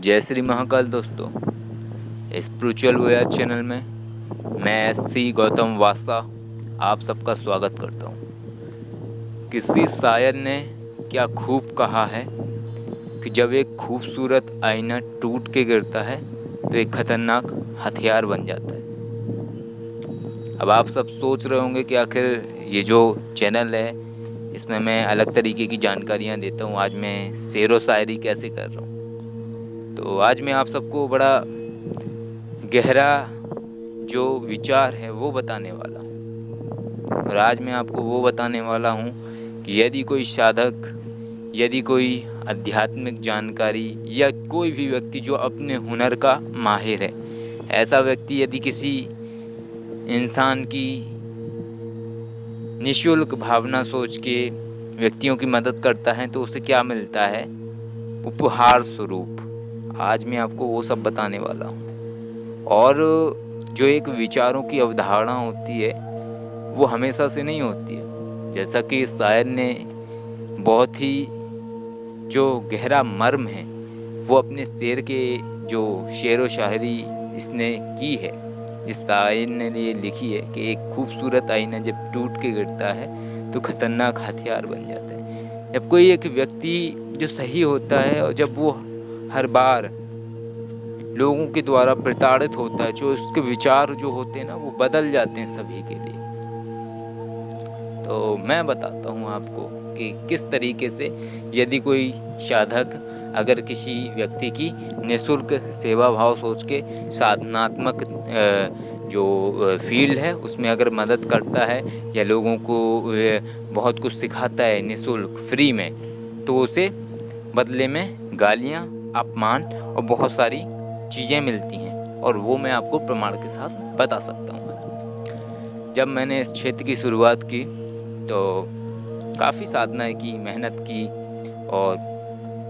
जय श्री महाकाल दोस्तों। Spiritual voyage channel में मैं एससी गौतम वासा आप सबका स्वागत करता हूँ। किसी शायर ने क्या खूब कहा है कि जब एक खूबसूरत आईना टूट के गिरता है तो एक खतरनाक हथियार बन जाता है। अब आप सब सोच रहे होंगे कि आखिर ये जो चैनल है इसमें मैं अलग तरीके की जानकारियाँ देता हूँ, आज मैं शेर व शायरी कैसे कर रहा हूँ। तो आज मैं आप सबको बड़ा गहरा जो विचार है वो बताने वाला हूँ। और आज मैं आपको वो बताने वाला हूँ कि यदि कोई साधक, यदि कोई आध्यात्मिक जानकारी या कोई भी व्यक्ति जो अपने हुनर का माहिर है, ऐसा व्यक्ति यदि किसी इंसान की निःशुल्क भावना सोच के व्यक्तियों की मदद करता है तो उसे क्या मिलता है? उपहार स्वरूप। आज मैं आपको वो सब बताने वाला हूँ। और जो एक विचारों की अवधारणा होती है वो हमेशा से नहीं होती है। जैसा कि इस शायर ने बहुत ही जो गहरा मर्म है वो अपने शेर के जो शेर व शायरी इसने की है, इस शायर ने ये लिखी है कि एक खूबसूरत आईना जब टूट के गिरता है तो खतरनाक हथियार बन जाता है। जब कोई एक व्यक्ति जो सही होता है और जब वो हर बार लोगों के द्वारा प्रताड़ित होता है, जो उसके विचार जो होते हैं ना वो बदल जाते हैं सभी के लिए। तो मैं बताता हूँ आपको कि किस तरीके से यदि कोई साधक अगर किसी व्यक्ति की निःशुल्क सेवा भाव सोच के साधनात्मक जो फील्ड है उसमें अगर मदद करता है या लोगों को बहुत कुछ सिखाता है निःशुल्क फ्री में, तो उसे बदले में गालियाँ, अपमान और बहुत सारी चीज़ें मिलती हैं। और वो मैं आपको प्रमाण के साथ बता सकता हूँ। जब मैंने इस क्षेत्र की शुरुआत की तो काफ़ी साधना की, मेहनत की और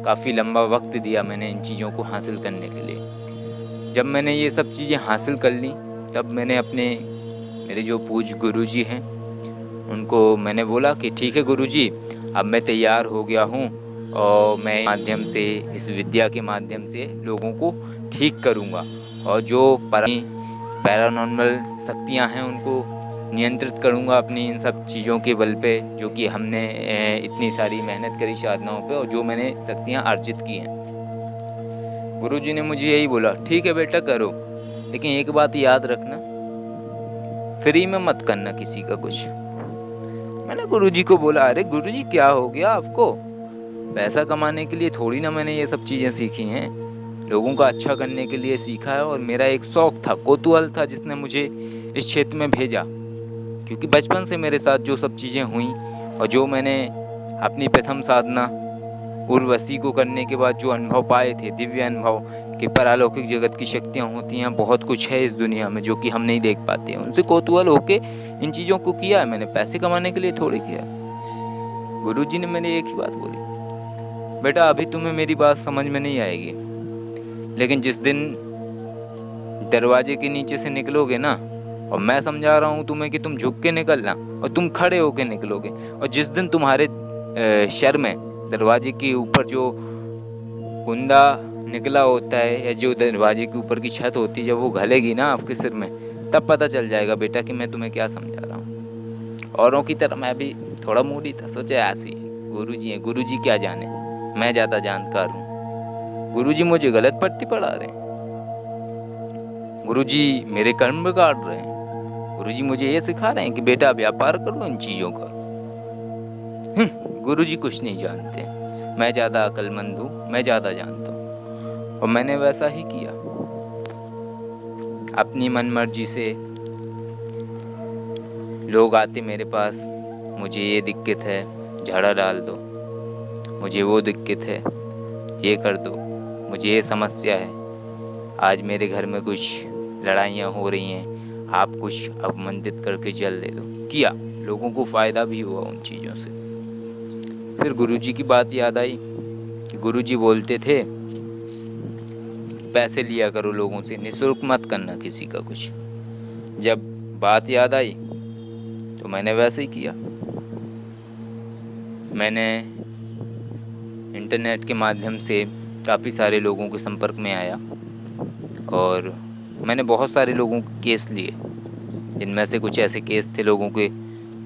काफ़ी लंबा वक्त दिया मैंने इन चीज़ों को हासिल करने के लिए। जब मैंने ये सब चीज़ें हासिल कर ली तब मैंने मेरे जो पूज्य गुरुजी हैं उनको मैंने बोला कि ठीक है गुरुजी, अब मैं तैयार हो गया हूँ और मैं माध्यम से, इस विद्या के माध्यम से लोगों को ठीक करूँगा और जो पैरानॉर्मल शक्तियाँ हैं उनको नियंत्रित करूँगा अपनी इन सब चीज़ों के बल पे, जो कि हमने इतनी सारी मेहनत करी साधनाओं पे और जो मैंने शक्तियाँ अर्जित की हैं। गुरुजी ने मुझे यही बोला, ठीक है बेटा करो, लेकिन एक बात याद रखना, फ्री में मत करना किसी का कुछ। मैंने गुरुजी को बोला, अरे गुरुजी क्या हो गया आपको? पैसा कमाने के लिए थोड़ी ना मैंने ये सब चीज़ें सीखी हैं, लोगों का अच्छा करने के लिए सीखा है। और मेरा एक शौक था, कौतूहल था जिसने मुझे इस क्षेत्र में भेजा, क्योंकि बचपन से मेरे साथ जो सब चीज़ें हुई और जो मैंने अपनी प्रथम साधना उर्वशी को करने के बाद जो अनुभव पाए थे, दिव्य अनुभव कि परालौकिक जगत की शक्तियाँ होती हैं, बहुत कुछ है इस दुनिया में जो कि हम नहीं देख पाते हैं, उनसे कौतूहल होके इन चीज़ों को किया है मैंने, पैसे कमाने के लिए थोड़ी किया। गुरुजी ने मैंने एक ही बात बोली, बेटा अभी तुम्हें मेरी बात समझ में नहीं आएगी, लेकिन जिस दिन दरवाजे के नीचे से निकलोगे ना और मैं समझा रहा हूँ तुम्हें कि तुम झुक के निकलना और तुम खड़े होके निकलोगे, और जिस दिन तुम्हारे शर में दरवाजे के ऊपर जो कुंदा निकला होता है या जो दरवाजे के ऊपर की छत होती है, जब वो घलेगी ना आपके सिर में, तब पता चल जाएगा बेटा कि मैं तुम्हें क्या समझा रहा हूँ। औरों की तरह मैं भी थोड़ा मूडी था, सोचा ऐसी गुरुजी हैं, गुरुजी क्या जाने, मैं ज़्यादा जानकार हूँ, गुरुजी मुझे गलत पट्टी पढ़ा रहे हैं, गुरुजी मेरे कर्म बिगाड़ रहे हैं, गुरुजी मुझे ये सिखा रहे हैं कि बेटा व्यापार करो इन चीज़ों का। गुरुजी कुछ नहीं जानते, मैं ज़्यादा अक्लमंद हूँ, मैं ज़्यादा जानता हूँ। और मैंने वैसा ही किया, अपनी मनमर्जी से लोग आते मेरे पास, मुझे ये दिक्कत है झाड़ा डाल दो, मुझे वो दिक्कत है ये कर दो, मुझे ये समस्या है, आज मेरे घर में कुछ लड़ाइयाँ हो रही हैं, आप कुछ अवमंदित करके जल दे दो। किया, लोगों को फ़ायदा भी हुआ उन चीज़ों से। फिर गुरुजी की बात याद आई कि गुरुजी बोलते थे पैसे लिया करो लोगों से, निःशुल्क मत करना किसी का कुछ। जब बात याद आई तो मैंने वैसे ही किया, मैंने इंटरनेट के माध्यम से काफ़ी सारे लोगों के संपर्क में आया और मैंने बहुत सारे लोगों के केस लिए, जिनमें से कुछ ऐसे केस थे लोगों के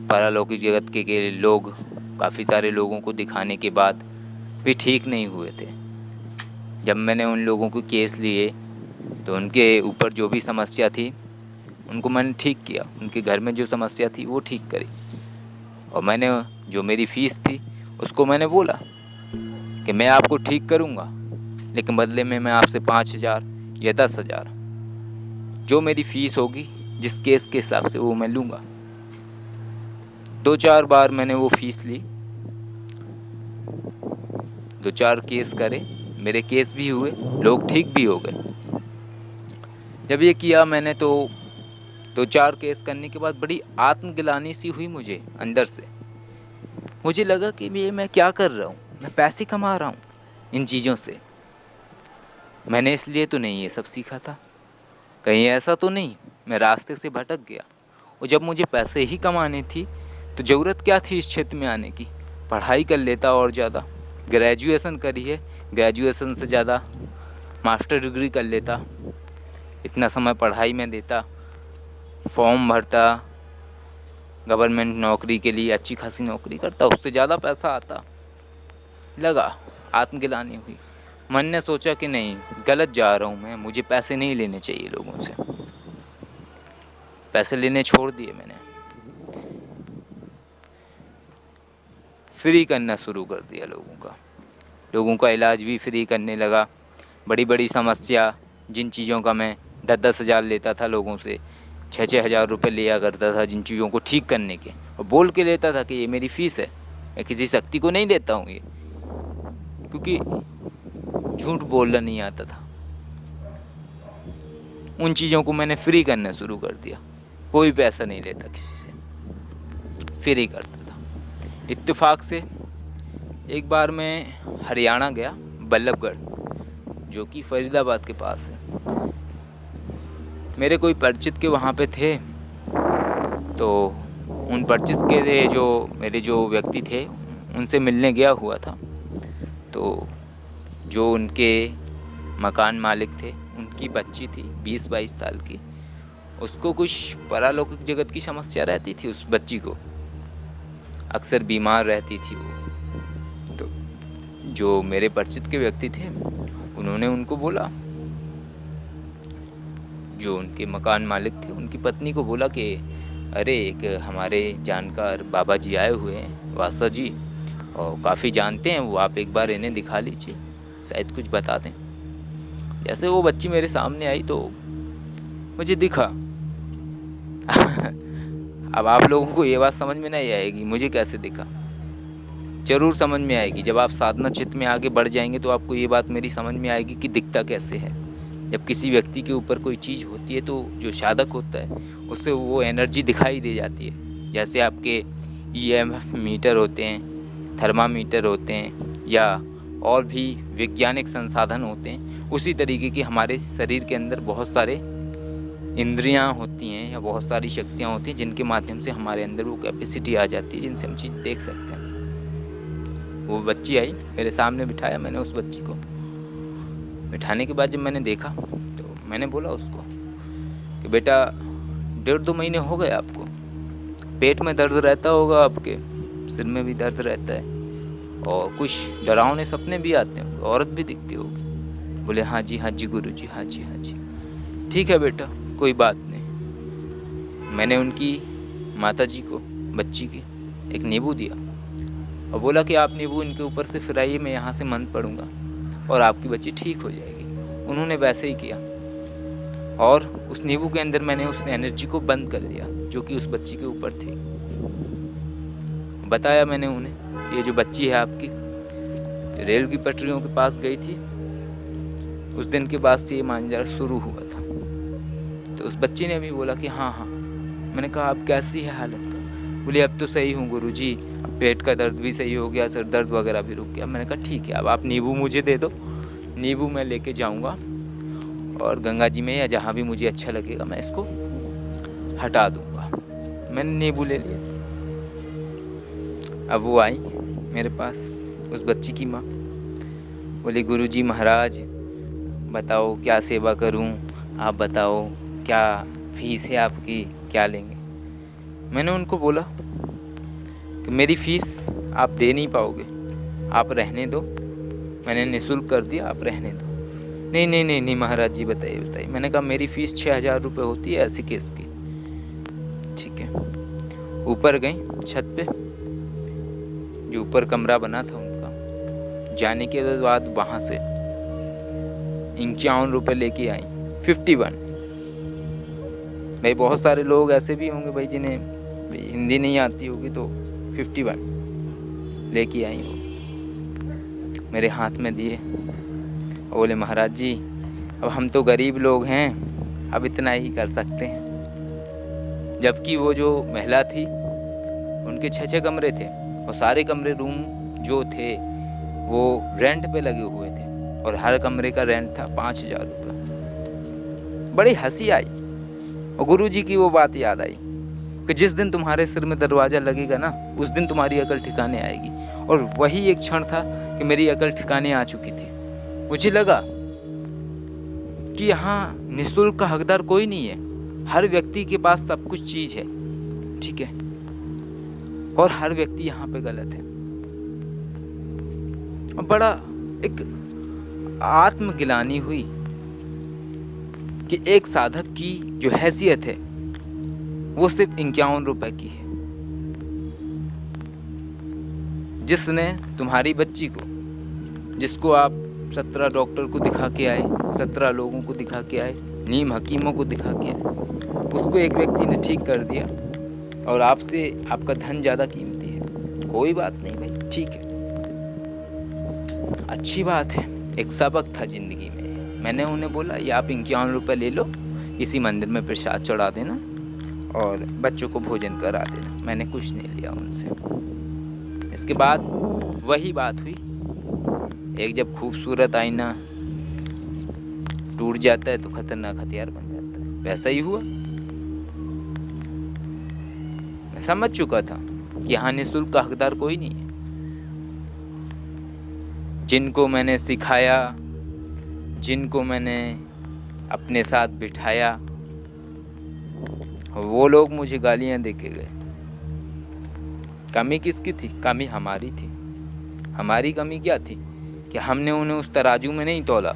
पारलौकिक जगत के लोग काफ़ी सारे लोगों को दिखाने के बाद भी ठीक नहीं हुए थे। जब मैंने उन लोगों को केस लिए तो उनके ऊपर जो भी समस्या थी उनको मैंने ठीक किया, उनके घर में जो समस्या थी वो ठीक करी। और मैंने जो मेरी फ़ीस थी उसको मैंने बोला कि मैं आपको ठीक करूँगा, लेकिन बदले में मैं आपसे 5,000 या 10,000 जो मेरी फ़ीस होगी जिस केस के हिसाब से वो मैं लूँगा। 2-4 बार मैंने वो फ़ीस ली, 2-4 केस करे, मेरे केस भी हुए, लोग ठीक भी हो गए। जब ये किया मैंने तो 2-4 केस करने के बाद बड़ी आत्मग्लानि सी हुई मुझे अंदर से। मुझे लगा कि ये मैं क्या कर रहा हूँ, मैं पैसे कमा रहा हूँ इन चीज़ों से। मैंने इसलिए तो नहीं ये सब सीखा था, कहीं ऐसा तो नहीं मैं रास्ते से भटक गया। और जब मुझे पैसे ही कमाने थी तो ज़रूरत क्या थी इस क्षेत्र में आने की, पढ़ाई कर लेता और ज़्यादा। ग्रेजुएशन करी है, ग्रेजुएशन से ज़्यादा मास्टर डिग्री कर लेता, इतना समय पढ़ाई में देता, फॉर्म भरता, गवर्नमेंट नौकरी के लिए अच्छी खासी नौकरी करता, उससे ज़्यादा पैसा आता। लगा आत्मग्लानि हुई, मन ने सोचा कि नहीं गलत जा रहा हूँ मैं, मुझे पैसे नहीं लेने चाहिए लोगों से। पैसे लेने छोड़ दिए मैंने, फ्री करना शुरू कर दिया लोगों का इलाज भी फ्री करने लगा। बड़ी बड़ी समस्या जिन चीज़ों का मैं 10-10 हज़ार लेता था लोगों से, 6-6 हज़ार रुपये लिया करता था जिन चीज़ों को ठीक करने के, और बोल के लेता था कि ये मेरी फ़ीस है, मैं किसी शक्ति को नहीं देता हूँ ये, क्योंकि झूठ बोलना नहीं आता था। उन चीज़ों को मैंने फ्री करना शुरू कर दिया, कोई पैसा नहीं लेता किसी से, फ्री करता था। इत्तेफाक से एक बार मैं हरियाणा गया, बल्लभगढ़, जो कि फरीदाबाद के पास है। मेरे कोई परिचित के वहाँ पे थे, तो उन परिचित के जो मेरे जो व्यक्ति थे उनसे मिलने गया हुआ था। तो जो उनके मकान मालिक थे, उनकी बच्ची थी 20-22 साल की, उसको कुछ पारलौकिक जगत की समस्या रहती थी। उस बच्ची को अक्सर बीमार रहती थी वो। तो जो मेरे परिचित के व्यक्ति थे उन्होंने उनको बोला, जो उनके मकान मालिक थे उनकी पत्नी को बोला कि अरे एक हमारे जानकार बाबा जी आए हुए हैं, वासा जी, और काफ़ी जानते हैं वो, आप एक बार इन्हें दिखा लीजिए, शायद कुछ बता दें। जैसे वो बच्ची मेरे सामने आई तो मुझे दिखा। अब आप लोगों को ये बात समझ में नहीं आएगी मुझे कैसे दिखा, जरूर समझ में आएगी। जब आप साधना चित्त में आगे बढ़ जाएंगे तो आपको ये बात मेरी समझ में आएगी कि दिखता कैसे है। जब किसी व्यक्ति के ऊपर कोई चीज़ होती है तो जो साधक होता है उससे वो एनर्जी दिखाई दे जाती है। जैसे आपके EMF मीटर होते हैं, थर्मामीटर होते हैं, या और भी वैज्ञानिक संसाधन होते हैं, उसी तरीके की हमारे शरीर के अंदर बहुत सारे इंद्रियां होती हैं या बहुत सारी शक्तियां होती हैं जिनके माध्यम से हमारे अंदर वो कैपेसिटी आ जाती है जिनसे हम चीज़ देख सकते हैं। वो बच्ची आई, मेरे सामने बिठाया मैंने उस बच्ची को। बिठाने के बाद जब मैंने देखा तो मैंने बोला उसको कि बेटा 1.5-2 महीने हो गए आपको, पेट में दर्द रहता होगा, आपके सिर में भी दर्द रहता है, और कुछ डरावने सपने भी आते होंगे, औरत भी दिखती होगी। बोले हाँ जी गुरु जी, हाँ जी। ठीक है बेटा, कोई बात नहीं। मैंने उनकी माता जी को, बच्ची की, एक नींबू दिया और बोला कि आप नींबू इनके ऊपर से फिराइए, मैं यहाँ से मंत्र पढ़ूंगा और आपकी बच्ची ठीक हो जाएगी। उन्होंने वैसे ही किया और उस नींबू के अंदर मैंने उस एनर्जी को बंद कर लिया जो कि उस बच्ची के ऊपर थी। बताया मैंने उन्हें, ये जो बच्ची है आपकी रेल की पटरियों के पास गई थी, उस दिन के बाद से ये मांझा शुरू हुआ था। तो उस बच्ची ने भी बोला कि हाँ। मैंने कहा अब कैसी है हालत? बोली अब तो सही हूँ गुरुजी, अब पेट का दर्द भी सही हो गया, सर दर्द वगैरह भी रुक गया। मैंने कहा ठीक है, अब आप नींबू मुझे दे दो, नींबू मैं लेके जाऊँगा और गंगा जी में या जहाँ भी मुझे अच्छा लगेगा मैं इसको हटा दूँगा। मैंने नींबू ले लिया। अब वो आई मेरे पास, उस बच्ची की माँ। बोले गुरुजी महाराज बताओ क्या सेवा करूं, आप बताओ क्या फीस है आपकी, क्या लेंगे। मैंने उनको बोला कि मेरी फीस आप दे नहीं पाओगे, आप रहने दो, मैंने निःशुल्क कर दिया, आप रहने दो। नहीं नहीं नहीं नहीं महाराज जी बताइए बताइए। मैंने कहा मेरी फीस 6,000 रुपये होती है ऐसे केस की। ठीक है, ऊपर गई छत पे, जो ऊपर कमरा बना था उनका, जाने के बाद वहां से 51 रुपये लेके आई, 51। भाई बहुत सारे लोग ऐसे भी होंगे भाई जिन्हें हिंदी नहीं आती होगी, तो 51 लेके आई वो, मेरे हाथ में दिए। बोले महाराज जी अब हम तो गरीब लोग हैं, अब इतना ही कर सकते हैं। जबकि वो जो महिला थी उनके 6 कमरे थे, और सारे कमरे रूम जो थे वो रेंट पे लगे हुए थे, और हर कमरे का रेंट था 5,000 रुपये। बड़ी हंसी आई, और गुरुजी की वो बात याद आई कि जिस दिन तुम्हारे सिर में दरवाजा लगेगा ना, उस दिन तुम्हारी अकल ठिकाने आएगी। और वही एक क्षण था कि मेरी अकल ठिकाने आ चुकी थी। मुझे लगा कि यहाँ निःशुल्क का हकदार कोई नहीं है, हर व्यक्ति के पास सब कुछ चीज है, ठीक है, और हर व्यक्ति यहाँ पे गलत है। और बड़ा एक आत्मग्लानि हुई कि एक साधक की जो हैसियत है वो सिर्फ 51 रुपए की है। जिसने तुम्हारी बच्ची को, जिसको आप 17 डॉक्टर को दिखा के आए, 17 लोगों को दिखा के आए, नीम हकीमों को दिखा के आए, उसको एक व्यक्ति ने ठीक कर दिया, और आपसे आपका धन ज्यादा कीमती है। कोई बात नहीं भाई, ठीक है, अच्छी बात है। एक सबक था जिंदगी में। मैंने उन्हें बोला ये आप 51 रुपए ले लो, इसी मंदिर में प्रसाद चढ़ा देना और बच्चों को भोजन करा देना। मैंने कुछ नहीं लिया उनसे। इसके बाद वही बात हुई, एक जब खूबसूरत आईना टूट जाता है तो खतरनाक हथियार बन जाता है, वैसा ही हुआ। मैं समझ चुका था कि यहाँ निःशुल्क का हकदार कोई नहीं है। जिनको मैंने सिखाया, जिनको मैंने अपने साथ बिठाया, वो लोग मुझे गालियां दे के गए। कमी किसकी थी? कमी हमारी थी। हमारी कमी क्या थी कि हमने उन्हें उस तराजू में नहीं तोला,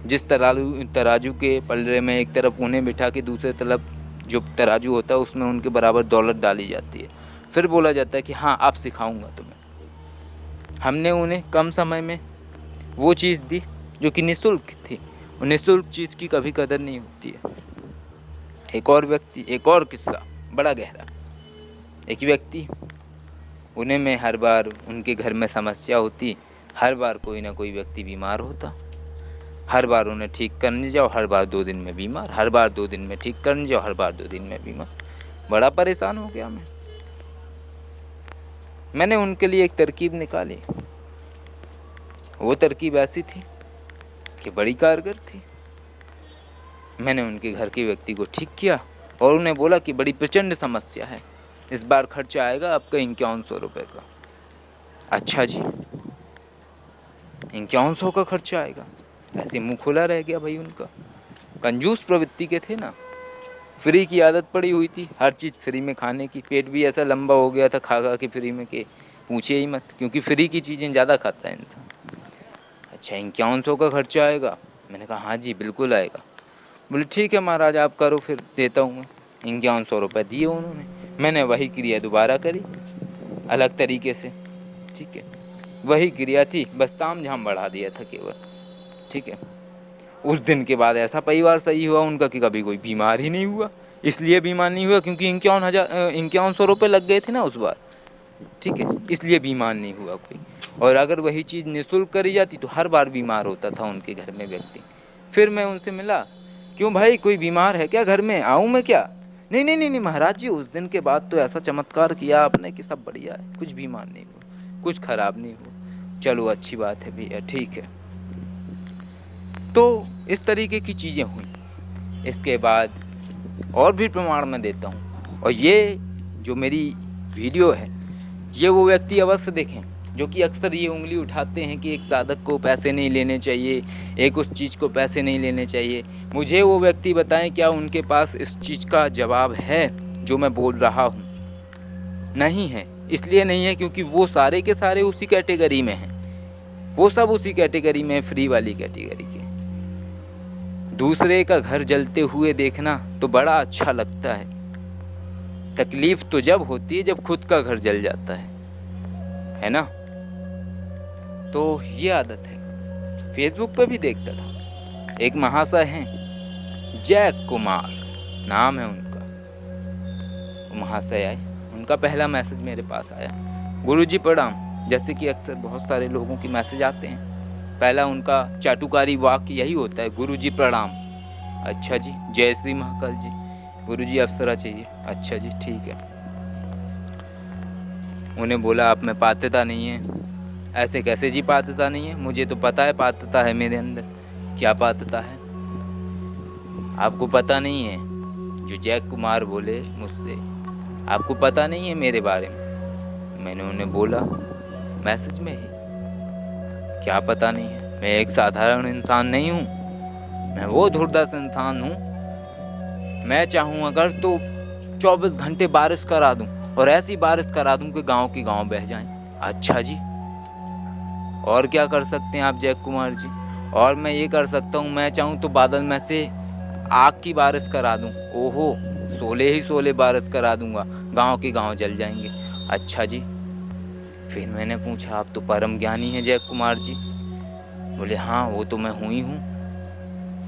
जिस तराजू के पलड़े में एक तरफ उन्हें बिठा के दूसरे तरफ जो तराजू होता है उसमें उनके बराबर दौलत डाली जाती है। फिर बोला जाता है कि हाँ आप सिखाऊंगा तुम्हें। हमने उन्हें कम समय में वो चीज़ दी जो कि निःशुल्क थी, और निःशुल्क चीज़ की कभी कदर नहीं होती है। एक और किस्सा बड़ा गहरा। एक व्यक्ति, उन्हें मैं हर बार उनके घर में समस्या होती, हर बार कोई ना कोई व्यक्ति बीमार होता, हर बार उन्हें ठीक करने जाओ, हर बार 2 दिन में बीमार, हर बार 2 दिन में ठीक करने जाओ, हर बार 2 दिन में बीमार। बड़ा परेशान हो गया मैं। मैंने उनके लिए एक तरकीब निकाली। वो तरकीब ऐसी थी कि बड़ी कारगर थी। मैंने उनके घर के व्यक्ति को ठीक किया और उन्हें बोला कि बड़ी प्रचंड समस्या है, इस बार खर्चा आएगा आपका 5100 रुपये का। अच्छा जी, 5100 का खर्चा आएगा? ऐसे मुंह खुला रह गया भाई उनका। कंजूस प्रवृत्ति के थे ना, फ्री की आदत पड़ी हुई थी, हर चीज़ फ्री में खाने की। पेट भी ऐसा लंबा हो गया था खा खा के फ्री में, के पूछे ही मत, क्योंकि फ्री की चीज़ें ज़्यादा खाता है इंसान। अच्छा 5100 का खर्चा आएगा? मैंने कहा हाँ जी बिल्कुल आएगा। बोले ठीक है महाराज आप करो, फिर देता हूँ मैं। 5100 रुपये दिए उन्होंने। मैंने वही क्रिया दोबारा करी अलग तरीके से, ठीक है, वही क्रिया थी, बस ताम झाम बढ़ा दिया था केवल, ठीक है। उस दिन के बाद ऐसा परिवार सही हुआ उनका कि कभी कोई बीमार ही नहीं हुआ। इसलिए बीमार नहीं हुआ क्योंकि 5100 रुपये लग गए थे ना उस बार, ठीक है, इसलिए बीमार नहीं हुआ कोई। और अगर वही चीज़ निःशुल्क करी जाती तो हर बार बीमार होता था उनके घर में व्यक्ति। फिर मैं उनसे मिला, क्यों भाई कोई बीमार है क्या घर में, आऊँ मैं क्या? नहीं नहीं नहीं नहीं महाराज जी, उस दिन के बाद तो ऐसा चमत्कार किया आपने कि सब बढ़िया है, कुछ बीमार नहीं हुआ, कुछ खराब नहीं हुआ। चलो अच्छी बात है भैया, ठीक है। तो इस तरीके की चीज़ें हुई। इसके बाद और भी प्रमाण मैं देता हूँ, और ये जो मेरी वीडियो है ये वो व्यक्ति अवश्य देखें जो कि अक्सर ये उंगली उठाते हैं कि एक साधक को पैसे नहीं लेने चाहिए, एक उस चीज़ को पैसे नहीं लेने चाहिए। मुझे वो व्यक्ति बताएं क्या उनके पास इस चीज़ का जवाब है जो मैं बोल रहा हूँ? नहीं है। इसलिए नहीं है क्योंकि वो सारे के सारे उसी कैटेगरी में हैं, वो सब उसी कैटेगरी में, फ्री वाली कैटेगरी के। दूसरे का घर जलते हुए देखना तो बड़ा अच्छा लगता है, तकलीफ तो जब होती है जब खुद का घर जल जाता है ना। तो ये आदत है। फेसबुक पे भी देखता था, एक महाशय हैं जैक कुमार नाम है उनका, महाशय आए, उनका पहला मैसेज मेरे पास आया, गुरुजी प्रणाम। जैसे कि अक्सर बहुत सारे लोगों की मैसेज आते हैं, पहला उनका चाटुकारी वाक्य यही होता है, गुरुजी प्रणाम। अच्छा जी, जय श्री महाकाल जी। गुरुजी अप्सरा चाहिए। अच्छा जी ठीक है। उन्हें बोला आप में पात्रता नहीं है। ऐसे कैसे जी पात्रता नहीं है? मुझे तो पता है पात्रता है मेरे अंदर। क्या पात्रता है? आपको पता नहीं है? जो जैक कुमार बोले मुझसे, आपको पता नहीं है मेरे बारे में? मैंने उन्हें बोला मैसेज में ही, क्या पता नहीं है? मैं एक साधारण इंसान नहीं हूँ, मैं वो धुरदस इंसान हूँ। मैं चाहूँ अगर तो 24 घंटे बारिश करा दूं, और ऐसी बारिश करा दूं कि गांव की गांव बह जाएं। अच्छा जी, और क्या कर सकते हैं आप जैक कुमार जी? और मैं ये कर सकता हूँ, मैं चाहूँ तो बादल में से आग की बारिश करा दूं। ओहो, 16 ही 16 बारिश करा दूंगा, गांव के गांव जल जाएंगे। अच्छा जी। फिर मैंने पूछा आप तो परम ज्ञानी हैं जैक कुमार जी? बोले हाँ वो तो मैं हूँ ही हूँ।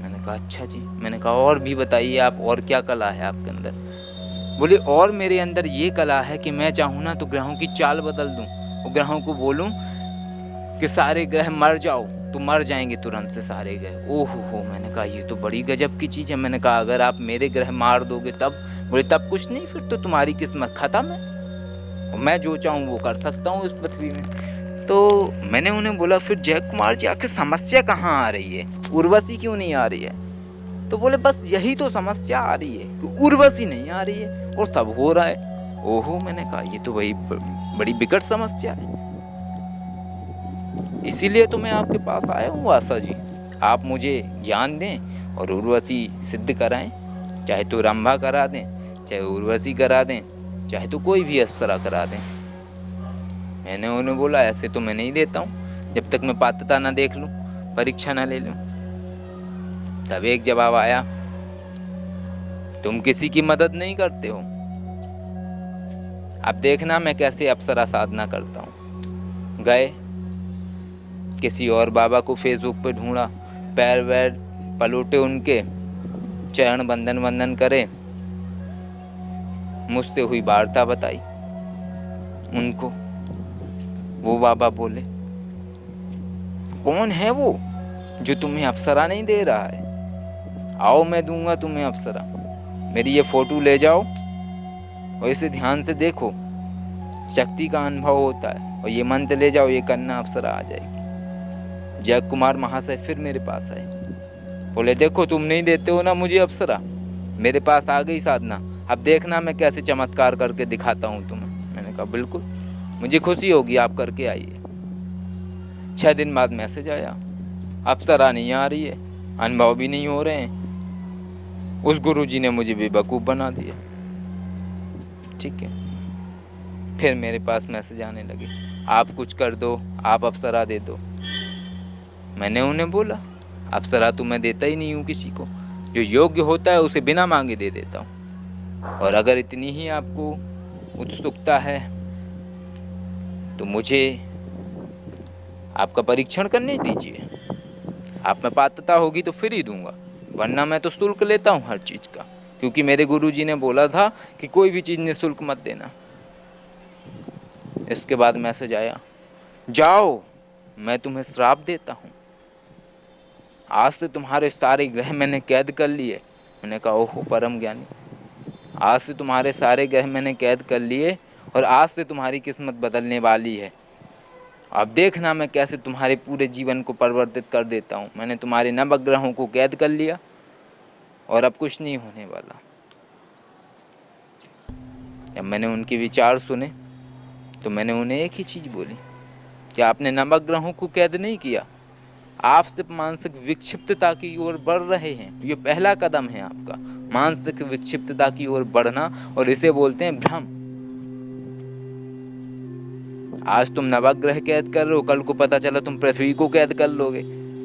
मैंने कहा अच्छा जी। मैंने कहा और भी बताइए आप, और क्या कला है आपके अंदर? बोले और मेरे अंदर ये कला है कि मैं चाहूँ ना तो ग्रहों की चाल बदल दूं, और ग्रहों को बोलूं कि सारे ग्रह मर जाओ तो मर जाएंगे तुरंत से सारे ग्रह। ओहो, मैंने कहा ये तो बड़ी गजब की चीज है। मैंने कहा अगर आप मेरे ग्रह मार दोगे तब? बोले तब कुछ नहीं, फिर तो तुम्हारी किस्मत खत्म है, और मैं जो चाहूँ वो कर सकता हूँ इस पृथ्वी में। तो मैंने उन्हें बोला फिर जैक कुमार जी आखिर समस्या कहाँ आ रही है, उर्वशी क्यों नहीं आ रही है? तो बोले बस यही तो समस्या आ रही है कि उर्वशी नहीं आ रही है और सब हो रहा है। ओहो, मैंने कहा ये तो वही बड़ी विकट समस्या है, इसीलिए तो मैं आपके पास आया हूँ आशा जी। आप मुझे ज्ञान दें और उर्वशी सिद्ध कराएं, चाहे तो रंभा करा दें, चाहे उर्वशी करा दें, चाहे तो कोई भी अप्सरा करा दें। मैंने उन्हें बोला ऐसे तो मैं नहीं देता हूँ जब तक मैं पात्रता ना देख लूं, परीक्षा ना ले लूं। तब एक जवाब आया, तुम किसी की मदद नहीं करते हो, अब देखना मैं कैसे अप्सरा साधना करता हूँ। गए किसी और बाबा को फेसबुक पे ढूंढा, पैर वैर पलूटे उनके, चरण वंदन करे, मुझसे हुई वार्ता बताई उनको। वो बाबा बोले कौन है वो जो तुम्हें अप्सरा नहीं दे रहा है? आओ मैं दूंगा तुम्हें अप्सरा, मेरी ये फोटो ले जाओ और इसे ध्यान से देखो, शक्ति का अनुभव होता है, और ये मंत्र ले जाओ, ये करना अप्सरा आ जाएगी। जैक कुमार महाशय फिर मेरे पास आए, बोले देखो तुम नहीं देते हो ना मुझे अप्सरा, मेरे पास आ गई साधना, अब देखना मैं कैसे चमत्कार करके दिखाता हूँ तुम्हें। मैंने कहा बिल्कुल, मुझे खुशी होगी, आप करके आइए। 6 दिन बाद मैसेज आया, अप्सरा नहीं आ रही है, अनुभव भी नहीं हो रहे हैं, उस गुरुजी ने मुझे बेवकूफ़ बना दिया। ठीक है, फिर मेरे पास मैसेज आने लगे, आप कुछ कर दो, आप अप्सरा दे दो। मैंने उन्हें बोला अप्सरा तो मैं देता ही नहीं हूँ किसी को, जो योग्य होता है उसे बिना मांगे दे देता हूँ। और अगर इतनी ही आपको उत्सुकता है तो मुझे आपका परीक्षण करने दीजिए, आप में पात्रता होगी तो फिर ही दूंगा, वरना मैं तो शुल्क लेता हूँ हर चीज़ का, क्योंकि मेरे गुरुजी ने बोला था कि कोई भी चीज़ निःशुल्क मत देना। इसके बाद मैसेज आया, जाओ मैं तुम्हें श्राप देता हूँ, आज से तुम्हारे सारे ग्रह मैंने कैद कर लिए। मैंने कहा ओहो परम ज्ञानी, आज से तुम्हारे सारे ग्रह मैंने कैद कर लिए और आज से तुम्हारी किस्मत बदलने वाली है, अब देखना मैं कैसे तुम्हारे पूरे जीवन को परिवर्तित कर देता हूँ। मैंने तुम्हारे नवग्रहों को कैद कर लिया और अब कुछ नहीं होने वाला। जब मैंने उनके विचार सुने तो मैंने उन्हें एक ही चीज़ बोली, क्या आपने नवग्रहों को कैद नहीं किया? आप सिर्फ मानसिक विक्षिप्तता की ओर बढ़ रहे हैं। ये पहला कदम है आपका, मानसिक विक्षिप्तता की ओर बढ़ना, और इसे बोलते हैं भ्रम। आज तुम नवग्रह कैद कर रहे हो, कल को पता चला तुम पृथ्वी को कैद कर लोगे,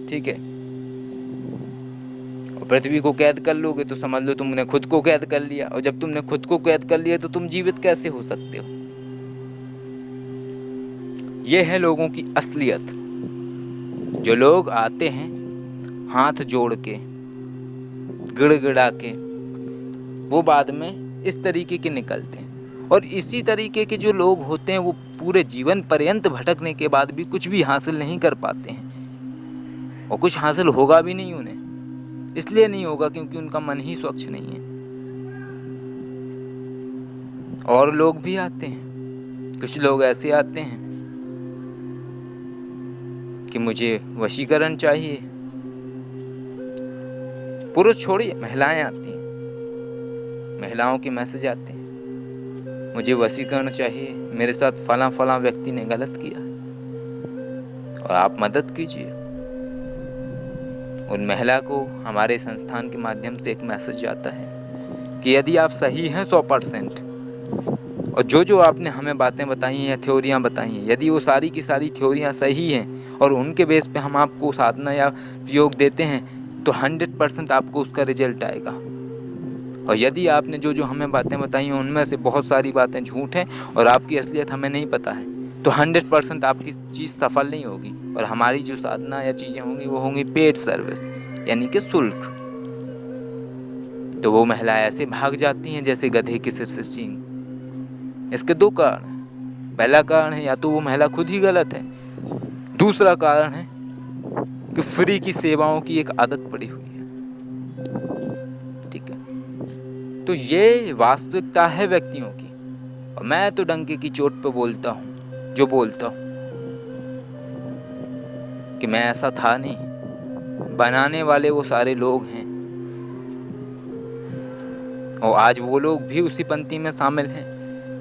ठीक है, और पृथ्वी को कैद कर लोगे तो समझ लो तुमने खुद को कैद कर लिया, और जब तुमने खुद को कैद कर लिया तो तुम जीवित कैसे हो सकते हो? ये है लोगों की असलियत। जो लोग आते हैं हाथ जोड़ के, गिड़गिड़ा के, वो बाद में इस तरीके के निकलते हैं। और इसी तरीके के जो लोग होते हैं वो पूरे जीवन पर्यंत भटकने के बाद भी कुछ भी हासिल नहीं कर पाते हैं, और कुछ हासिल होगा भी नहीं उन्हें। इसलिए नहीं होगा क्योंकि उनका मन ही स्वच्छ नहीं है। और लोग भी आते हैं, कुछ लोग ऐसे आते हैं कि मुझे वशीकरण चाहिए। पुरुष छोड़िए, महिलाएं आती हैं, महिलाओं के मैसेज आते हैं, मुझे वशीकरण चाहिए, मेरे साथ फला फला व्यक्ति ने गलत किया और आप मदद कीजिए। उन महिला को हमारे संस्थान के माध्यम से एक मैसेज जाता है कि यदि आप सही हैं 100%, और जो आपने हमें बातें बताई हैं या थ्योरियां बताई हैं, यदि वो सारी की सारी थ्योरियां सही हैं और उनके बेस पे हम आपको साधना या योग देते हैं, तो 100% आपको उसका रिजल्ट आएगा। और यदि आपने जो हमें बातें बताई हैं उनमें से बहुत सारी बातें झूठ हैं और आपकी असलियत हमें नहीं पता है, तो 100% आपकी चीज़ सफल नहीं होगी। और हमारी जो साधना या चीज़ें होंगी वो होंगी पेड सर्विस, यानी कि शुल्क। तो वो महिलाएं ऐसे भाग जाती हैं जैसे गधे के सिर से सींग। इसके दो कारण, पहला कारण है या तो वो महिला खुद ही गलत है, दूसरा कारण है कि फ्री की सेवाओं की एक आदत पड़ी हुई है, ठीक है। तो ये वास्तविकता है व्यक्तियों की, और मैं तो डंके की चोट पे बोलता हूँ जो बोलता हूँ कि मैं ऐसा था नहीं, बनाने वाले वो सारे लोग हैं, और आज वो लोग भी उसी पंक्ति में शामिल हैं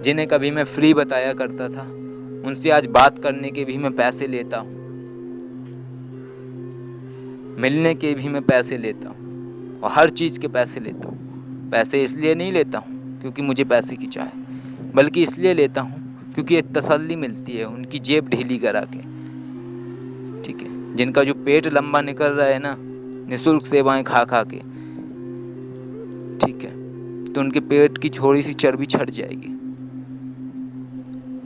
जिन्हें कभी मैं फ्री बताया करता था। उनसे आज बात करने के भी मैं पैसे लेता हूँ, मिलने के भी मैं पैसे लेता हूँ, और हर चीज़ के पैसे लेता हूँ। पैसे इसलिए नहीं लेता हूँ क्योंकि मुझे पैसे की चाह है, बल्कि इसलिए लेता हूँ क्योंकि एक तसल्ली मिलती है उनकी जेब ढीली करा के, ठीक है। जिनका जो पेट लंबा निकल रहा है ना निःशुल्क सेवाएं खा खा के, ठीक है, तो उनके पेट की थोड़ी सी चर्बी छट जाएगी।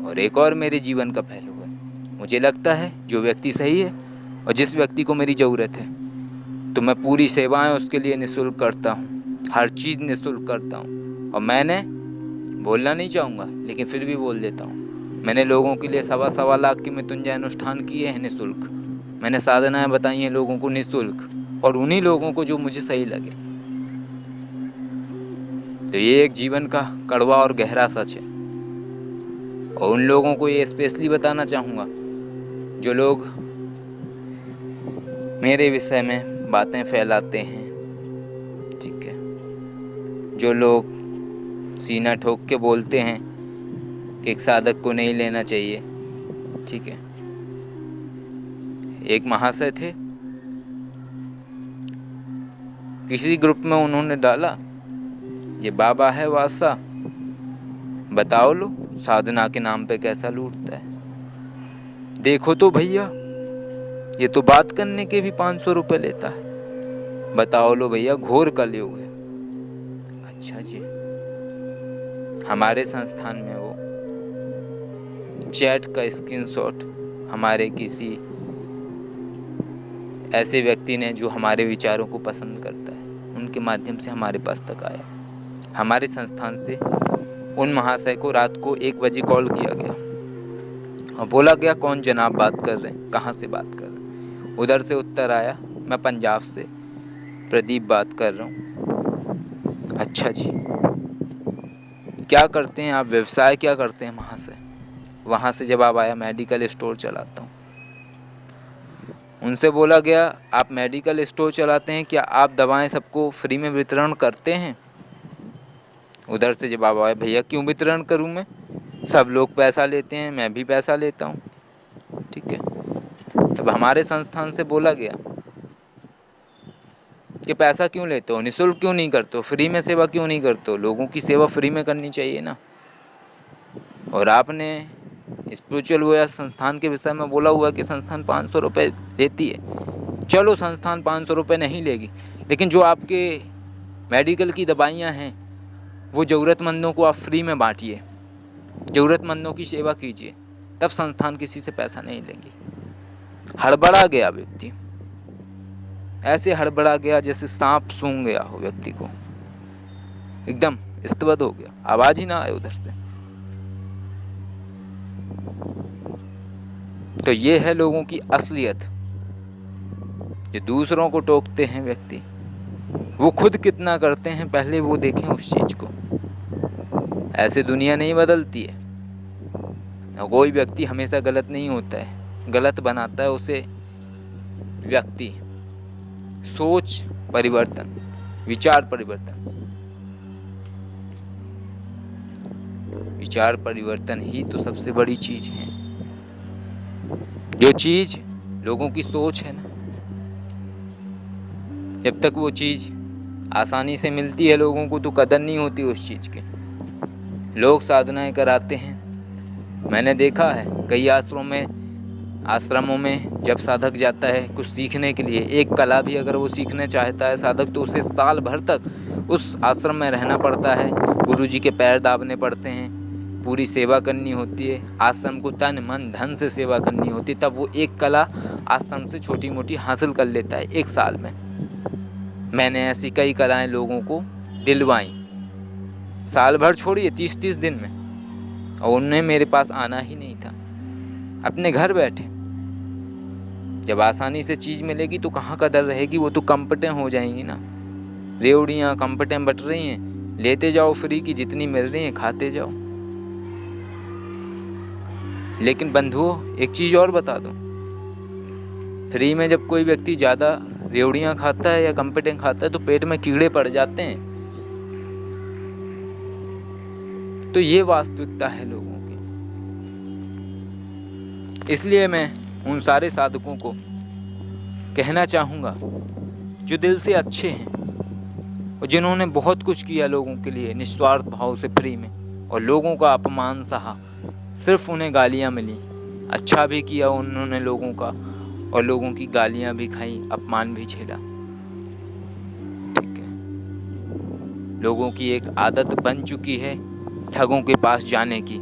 और एक और मेरे जीवन का पहलू है, मुझे लगता है जो व्यक्ति सही है और जिस व्यक्ति को मेरी ज़रूरत है, तो मैं पूरी सेवाएं उसके लिए निःशुल्क करता हूँ, हर चीज़ निःशुल्क करता हूँ। और मैंने बोलना नहीं चाहूँगा लेकिन फिर भी बोल देता हूँ, मैंने लोगों के लिए 1.25 लाख के मृत्युंजय अनुष्ठान किए हैं निःशुल्क। मैंने साधनाएं बताई हैं लोगों को निःशुल्क, और उन्हीं लोगों को जो मुझे सही लगे। तो ये एक जीवन का कड़वा और गहरा सच है, और उन लोगों को ये स्पेशली बताना चाहूँगा जो लोग मेरे विषय में बातें फैलाते हैं, ठीक है, जो लोग सीना ठोक के बोलते हैं कि एक साधक को नहीं लेना चाहिए, ठीक है। एक महाशय थे, किसी ग्रुप में उन्होंने डाला, ये बाबा है वासा, बताओ लो साधना के नाम पे कैसा लूटता है। देखो तो भैया, ये तो बात करने के भी 500 रुपए लेता है। बताओ लो भैया, घोर कलयुग है। अच्छा जी, हमारे संस्थान में वो चैट का स्क्रीनशॉट हमारे किसी ऐसे व्यक्ति ने जो हमारे विचारों को पसंद करता है, उनके माध्यम से हमारे पास तक आया। हमारे संस्थान से उन महाशय को रात को 1 बजे कॉल किया गया और बोला गया, कौन जनाब बात कर रहे हैं, कहाँ से बात कर रहे हैं। उधर से उत्तर आया, मैं पंजाब से प्रदीप बात कर रहा हूँ। अच्छा जी, क्या करते हैं आप, व्यवसाय क्या करते हैं महाशय? वहाँ से जवाब आया, मेडिकल स्टोर चलाता हूँ। उनसे बोला गया, आप मेडिकल स्टोर चलाते हैं, क्या आप दवाएं सबको फ्री में वितरण करते हैं? उधर से जवाब आया, भैया क्यों वितरण करूं मैं, सब लोग पैसा लेते हैं, मैं भी पैसा लेता हूं, ठीक है। तब हमारे संस्थान से बोला गया कि पैसा क्यों लेते हो, निःशुल्क क्यों नहीं करते हो, फ्री में सेवा क्यों नहीं करते हो, लोगों की सेवा फ्री में करनी चाहिए ना। और आपने स्पिरिचुअल वो या संस्थान के विषय में बोला हुआ कि संस्थान 500 रुपये देती है। चलो संस्थान 500 रुपये नहीं लेगी, लेकिन जो आपके मेडिकल की दवाइयाँ हैं वो ज़रूरतमंदों को आप फ्री में बांटिए, ज़रूरतमंदों की सेवा कीजिए, तब संस्थान किसी से पैसा नहीं लेंगे। हड़बड़ा गया व्यक्ति, ऐसे हड़बड़ा गया जैसे सांप सूंघ गया हो व्यक्ति को, एकदम स्तब्ध हो गया, आवाज ही ना आए उधर से। तो ये है लोगों की असलियत। जो दूसरों को टोकते हैं व्यक्ति, वो खुद कितना करते हैं पहले वो देखें उस चीज को। ऐसे दुनिया नहीं बदलती है। कोई व्यक्ति हमेशा गलत नहीं होता है, गलत बनाता है उसे व्यक्ति। सोच परिवर्तन, विचार परिवर्तन, विचार परिवर्तन ही तो सबसे बड़ी चीज है। जो चीज लोगों की सोच है ना, जब तक वो चीज आसानी से मिलती है लोगों को तो कदर नहीं होती उस चीज की। लोग साधनाएं कराते हैं, मैंने देखा है कई आश्रमों में जब साधक जाता है कुछ सीखने के लिए, एक कला भी अगर वो सीखना चाहता है साधक, तो उसे साल भर तक उस आश्रम में रहना पड़ता है, गुरुजी के पैर दाबने पड़ते हैं, पूरी सेवा करनी होती है, आश्रम को तन मन धन से सेवा करनी होती है, तब वो एक कला आश्रम से छोटी मोटी हासिल कर लेता है एक साल में। मैंने ऐसी कई कलाएं लोगों को दिलवाई, साल भर छोड़िए 30-30 दिन में, और उन्हें मेरे पास आना ही नहीं था, अपने घर बैठे। जब आसानी से चीज मिलेगी तो कहाँ कदर रहेगी, वो तो कंपटें हो जाएंगी ना। रेवड़ियाँ कंपटें बट रही हैं, लेते जाओ फ्री की, जितनी मिल रही हैं खाते जाओ। लेकिन बंधुओं एक चीज और बता दूं, फ्री में जब कोई व्यक्ति ज्यादा रेवड़ियाँ खाता है या कंपटें खाता है तो पेट में कीड़े पड़ जाते हैं। तो ये वास्तविकता है लोगों की। इसलिए मैं उन सारे साधकों को कहना चाहूँगा जो दिल से अच्छे हैं और जिन्होंने बहुत कुछ किया लोगों के लिए निस्वार्थ भाव से फ्री में, और लोगों का अपमान सहा, सिर्फ उन्हें गालियाँ मिली, अच्छा भी किया उन्होंने लोगों का, और लोगों की गालियाँ भी खाई, अपमान भी झेला। ठीक है, लोगों की एक आदत बन चुकी है ठगों के पास जाने की।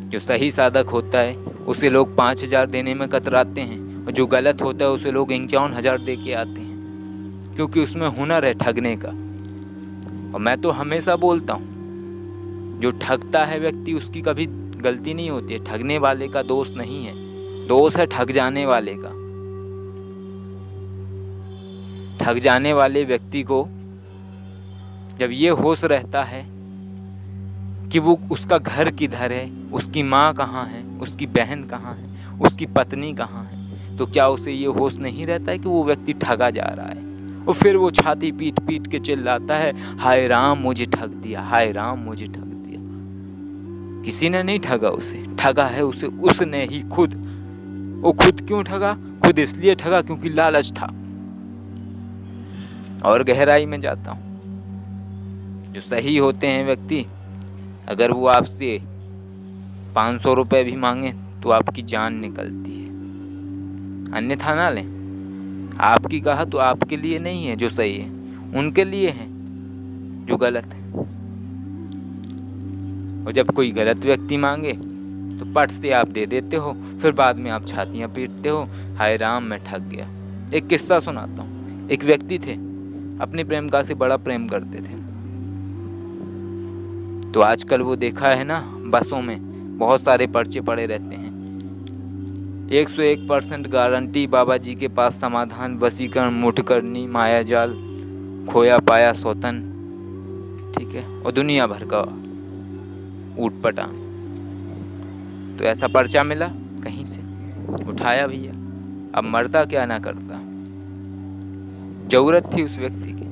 जो सही साधक होता है उसे लोग 5,000 देने में कतराते हैं, और जो गलत होता है उसे लोग 51,000 दे के आते हैं, क्योंकि उसमें हुनर है ठगने का। और मैं तो हमेशा बोलता हूँ, जो ठगता है व्यक्ति उसकी कभी गलती नहीं होती है, ठगने वाले का दोष नहीं है, दोष है ठग जाने वाले का। ठग जाने वाले व्यक्ति को जब ये होश रहता है कि वो उसका घर किधर है, उसकी माँ कहाँ है, उसकी बहन कहाँ है, उसकी पत्नी कहाँ है, तो क्या उसे ये होश नहीं रहता है कि वो व्यक्ति ठगा जा रहा है। और फिर वो छाती पीट पीट के चिल्लाता है, हाय राम मुझे ठग दिया, हाय राम मुझे ठग दिया। किसी ने नहीं ठगा उसे, ठगा है उसे उसने ही खुद। वो खुद क्यों ठगा? खुद इसलिए ठगा क्योंकि लालच था। और गहराई में जाता हूं, जो सही होते हैं व्यक्ति, अगर वो आपसे 500 रुपए भी मांगे तो आपकी जान निकलती है, अन्यथा ना लें। आपकी कहा तो आपके लिए नहीं है जो सही है, उनके लिए है जो गलत है। और जब कोई गलत व्यक्ति मांगे तो पट से आप दे देते हो, फिर बाद में आप छातियां पीटते हो, हाय राम मैं ठग गया। एक किस्सा सुनाता हूँ। एक व्यक्ति थे, अपनी प्रेमिका से बड़ा प्रेम करते थे। तो आजकल वो देखा है ना, बसों में बहुत सारे पर्चे पड़े रहते हैं, 101% गारंटी, बाबा जी के पास समाधान, वशीकरण, मुठकरनी, मायाजाल, खोया पाया सौतन, ठीक है, और दुनिया भर का ऊटपटा। तो ऐसा पर्चा मिला कहीं से, उठाया भैया। अब मरता क्या ना करता, जरूरत थी उस व्यक्ति की,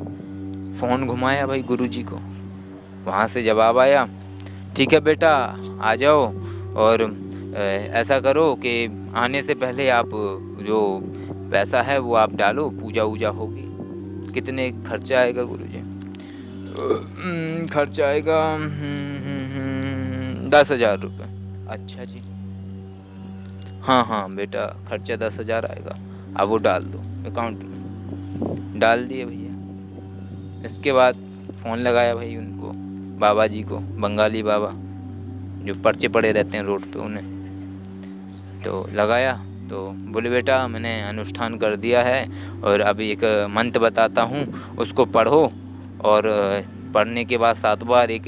फोन घुमाया भाई गुरुजी को, वहां से जवाब आया, ठीक है बेटा आ जाओ और ऐसा करो कि आने से पहले आप जो पैसा है वो आप डालो, पूजा वूजा होगी। कितने खर्चा आएगा गुरुजी? खर्चा आएगा 10,000 रुपये। अच्छा जी, हाँ हाँ बेटा, खर्चा 10,000 आएगा, अब वो डाल दो अकाउंट में। डाल दिए भैया। इसके बाद फ़ोन लगाया भाई उनको, बाबा जी को, बंगाली बाबा जो पर्चे पड़े रहते हैं रोड पे, उन्हें तो लगाया। तो बोले बेटा मैंने अनुष्ठान कर दिया है और अभी एक मंत्र बताता हूँ, उसको पढ़ो, और पढ़ने के बाद 7 बार एक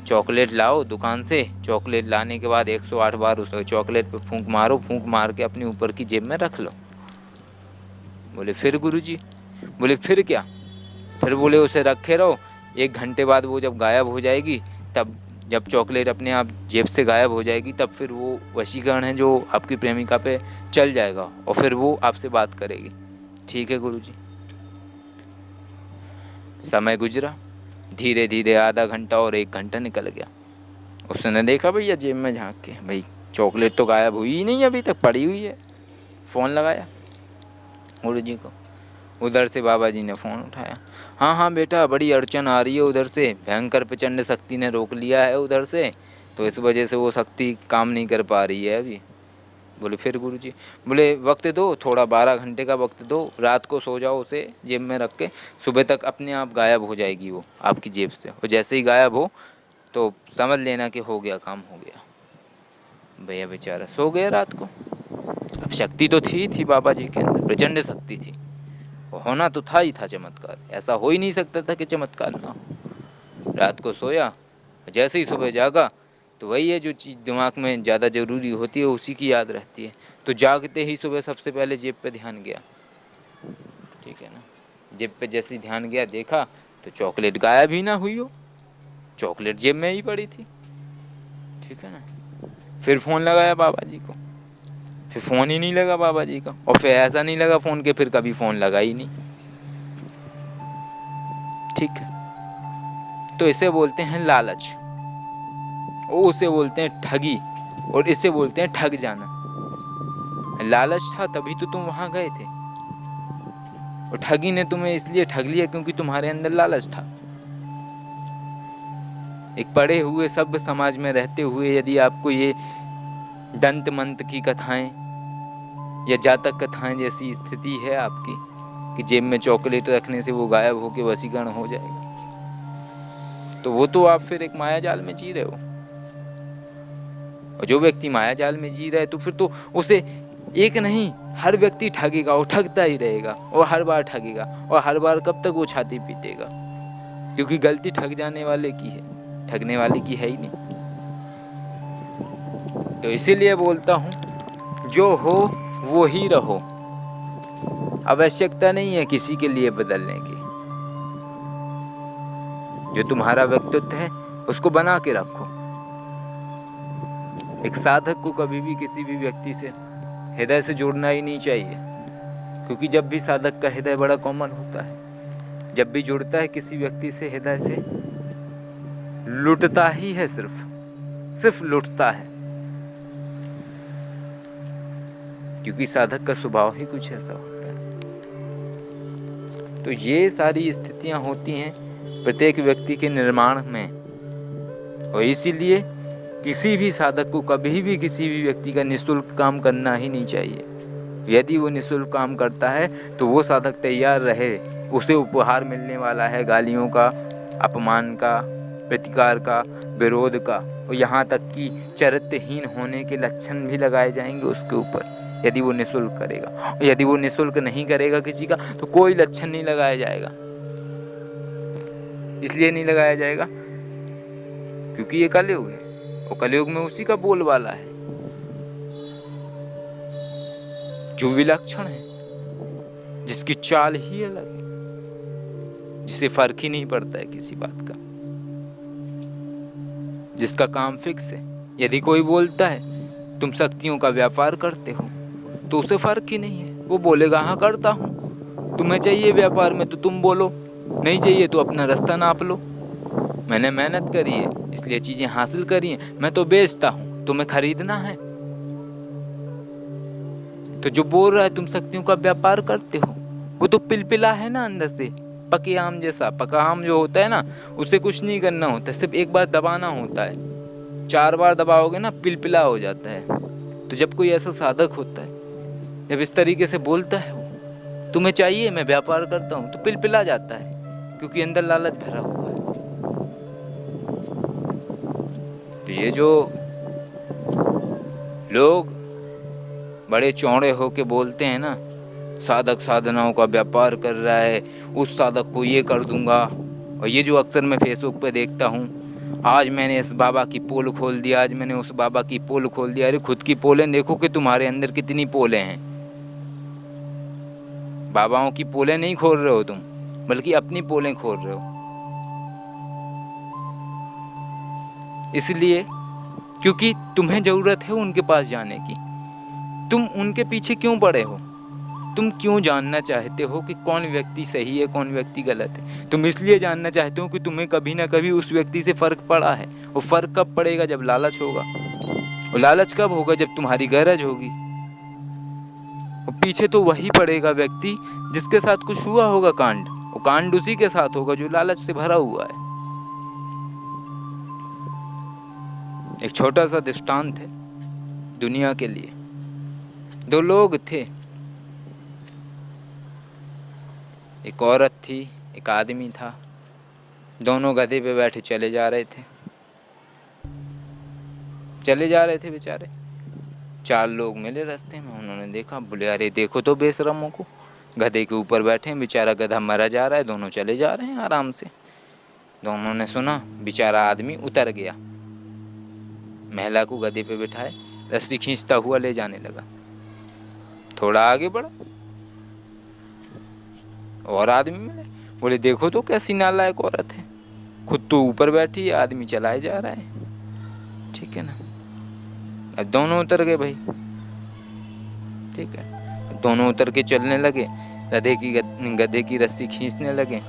चॉकलेट लाओ दुकान से। चॉकलेट लाने के बाद 108 बार उस चॉकलेट पे फूंक मारो, फूंक मार के अपनी ऊपर की जेब में रख लो। बोले फिर गुरुजी? बोले फिर क्या? फिर बोले उसे रखे रहो, 1 घंटे बाद वो जब गायब हो जाएगी, तब जब चॉकलेट अपने आप जेब से गायब हो जाएगी, तब फिर वो वशीकरण है जो आपकी प्रेमिका पे चल जाएगा और फिर वो आपसे बात करेगी। ठीक है गुरुजी। समय गुजरा, धीरे धीरे आधा घंटा और 1 घंटा निकल गया। उसने देखा भैया जेब में झांक के, भाई चॉकलेट तो गायब हुई ही नहीं, अभी तक पड़ी हुई है। फ़ोन लगाया गुरुजी को, उधर से बाबा जी ने फ़ोन उठाया। हाँ हाँ बेटा, बड़ी अड़चन आ रही है उधर से, भयंकर प्रचंड शक्ति ने रोक लिया है उधर से, तो इस वजह से वो शक्ति काम नहीं कर पा रही है अभी। बोले फिर गुरुजी? बोले वक्त दो थोड़ा, 12 घंटे का वक्त दो, रात को सो जाओ उसे जेब में रख के, सुबह तक अपने आप गायब हो जाएगी वो आपकी जेब से, और जैसे ही गायब हो तो समझ लेना कि हो गया, काम हो गया। भैया बेचारा सो गया रात को। अब शक्ति तो थी बाबा जी के अंदर, प्रचंड शक्ति थी, होना तो था ही था चमत्कार, ऐसा हो ही नहीं सकता था कि चमत्कार ना हो। रात को सोया, जैसे ही सुबह जागा तो वही है जो चीज़ दिमाग में ज़्यादा ज़रूरी होती है उसी की याद रहती है। तो जागते ही सुबह सबसे पहले जेब पे ध्यान गया, ठीक है ना। जेब पे जैसे ही ध्यान गया, देखा तो चॉकलेट गायब ही ना हुई हो, चॉकलेट जेब में ही पड़ी थी, ठीक है ना। फिर फ़ोन लगाया बाबा जी को, फिर फ़ोन ही नहीं लगा बाबा जी का, और फिर ऐसा नहीं लगा फ़ोन के फिर कभी फ़ोन लगा ही नहीं, ठीक है। तो इसे बोलते हैं लालच, उसे बोलते हैं ठगी, और इसे बोलते हैं ठग जाना। लालच था तभी तो तुम वहां गए थे, और ठगी ने तुम्हें इसलिए ठग लिया क्योंकि तुम्हारे अंदर लालच था। एक पढ़े हुए सभ्य समाज में रहते हुए यदि आपको ये दंत मंत्र की कथाएं या जातक कथाएं जैसी स्थिति है आपकी कि जेब में चॉकलेट रखने से वो गायब होकर वशीकरण हो जाएगा, तो वो तो आप फिर एक माया जाल में जी रहे हो। और जो व्यक्ति माया जाल में जी रहा है तो फिर तो उसे एक नहीं हर व्यक्ति ठगेगा, वो ठगता ही रहेगा, और हर बार ठगेगा, और हर बार कब तक वो छाती पीटेगा, क्योंकि गलती ठग जाने वाले की है, ठगने वाले की है ही नहीं। तो इसीलिए बोलता हूं, जो हो वो ही रहो, आवश्यकता नहीं है किसी के लिए बदलने की। जो तुम्हारा व्यक्तित्व है उसको बना के रखो। एक साधक को कभी भी किसी भी व्यक्ति से हृदय से जोड़ना ही नहीं चाहिए, क्योंकि जब भी साधक का हृदय बड़ा कोमल होता है, जब भी जुड़ता है किसी व्यक्ति से हृदय से, लुटता ही है, सिर्फ लुटता है, क्योंकि साधक का स्वभाव ही कुछ ऐसा होता है। तो ये सारी स्थितियां होती हैं प्रत्येक व्यक्ति के निर्माण में, और इसीलिए किसी भी साधक को कभी भी किसी भी व्यक्ति का निःशुल्क काम करना ही नहीं चाहिए। यदि वो निःशुल्क काम करता है तो वो साधक तैयार रहे, उसे उपहार मिलने वाला है गालियों का, अपमान का, प्रतिकार का, विरोध का, और यहाँ तक कि चरित्रहीन होने के लक्षण भी लगाए जाएंगे उसके ऊपर, यदि वो निःशुल्क करेगा। यदि वो निःशुल्क नहीं करेगा किसी का तो कोई लक्षण नहीं लगाया जाएगा। इसलिए नहीं लगाया जाएगा क्योंकि ये कलयुग है, और कलयुग में उसी का बोलबाला है जो विलक्षण है, जिसकी चाल ही अलग है, जिसे फर्क ही नहीं पड़ता है किसी बात का, जिसका काम फिक्स है। यदि कोई बोलता है तुम शक्तियों का व्यापार करते हो, तो उसे फर्क ही नहीं है, वो बोलेगा हाँ करता हूँ। तुम्हें चाहिए व्यापार में तो तुम बोलो, नहीं चाहिए तो अपना रास्ता नाप लो। मैंने मेहनत करी है इसलिए चीजें हासिल करी हैं, मैं तो बेचता हूँ, तुम्हें खरीदना है तो जो बोल रहा है तुम शक्तियों का व्यापार करते हो, वो तो पिलपिला है ना अंदर से, पके आम जैसा। पका आम जो होता है ना, उसे कुछ नहीं करना होता, सिर्फ एक बार दबाना होता है। 4 बार दबाओगे ना, पिलपिला हो जाता है। तो जब कोई ऐसा साधक होता है, जब इस तरीके से बोलता है, वो तुम्हें चाहिए मैं व्यापार करता हूँ, तो पिलपिला जाता है, क्योंकि अंदर लालच भरा हुआ है। तो ये जो लोग बड़े चौड़े होके बोलते हैं ना, साधक साधनाओं का व्यापार कर रहा है, उस साधक को ये कर दूंगा। और ये जो अक्सर मैं फेसबुक पे देखता हूँ, आज मैंने इस बाबा की पोल खोल दिया, आज मैंने उस बाबा की पोल खोल दिया। अरे खुद की पोलें देखो कि तुम्हारे अंदर कितनी पोलें हैं। बाबाओं की पोलें नहीं खोल रहे हो तुम, बल्कि अपनी पोलें खोल रहे हो। इसलिए क्योंकि तुम्हें जरूरत है उनके पास जाने की। तुम उनके पीछे क्यों पड़े हो? तुम क्यों जानना चाहते हो कि कौन व्यक्ति सही है, कौन व्यक्ति गलत है? तुम इसलिए जानना चाहते हो कि तुम्हें कभी ना कभी उस व्यक्ति से फर्क पड़ा है। वो फर्क कब पड़ेगा? जब लालच होगा। और लालच कब होगा? जब तुम्हारी गरज होगी। और पीछे तो वही पड़ेगा व्यक्ति जिसके साथ कुछ हुआ होगा कांड। वो कांड उसी के साथ होगा जो लालच से भरा हुआ है। एक छोटा सा दृष्टांत है दुनिया के लिए। 2 लोग थे, एक औरत थी, एक आदमी था। दोनों गधे पे बैठे चले जा रहे थे बेचारे। 4 लोग मिले रास्ते में, उन्होंने देखा, बोले अरे देखो तो बेशरमों को, गधे के ऊपर बैठे हैं, बेचारा गधा मरा जा रहा है, दोनों चले जा रहे हैं आराम से। दोनों ने सुना, बेचारा आदमी उतर गया, महिला को गधे पे बिठाए, रस्सी खींचता हुआ ले जाने लगा। थोड़ा आगे बढ़ा, और आदमी मिले, बोले देखो तो कैसी नालायक औरत है, खुद तो ऊपर बैठी है, आदमी चलाए जा रहा है। ठीक है ना? अब दोनों उतर गए भाई। ठीक है, दोनों उतर के चलने लगे, गधे की रस्सी खींचने लगे।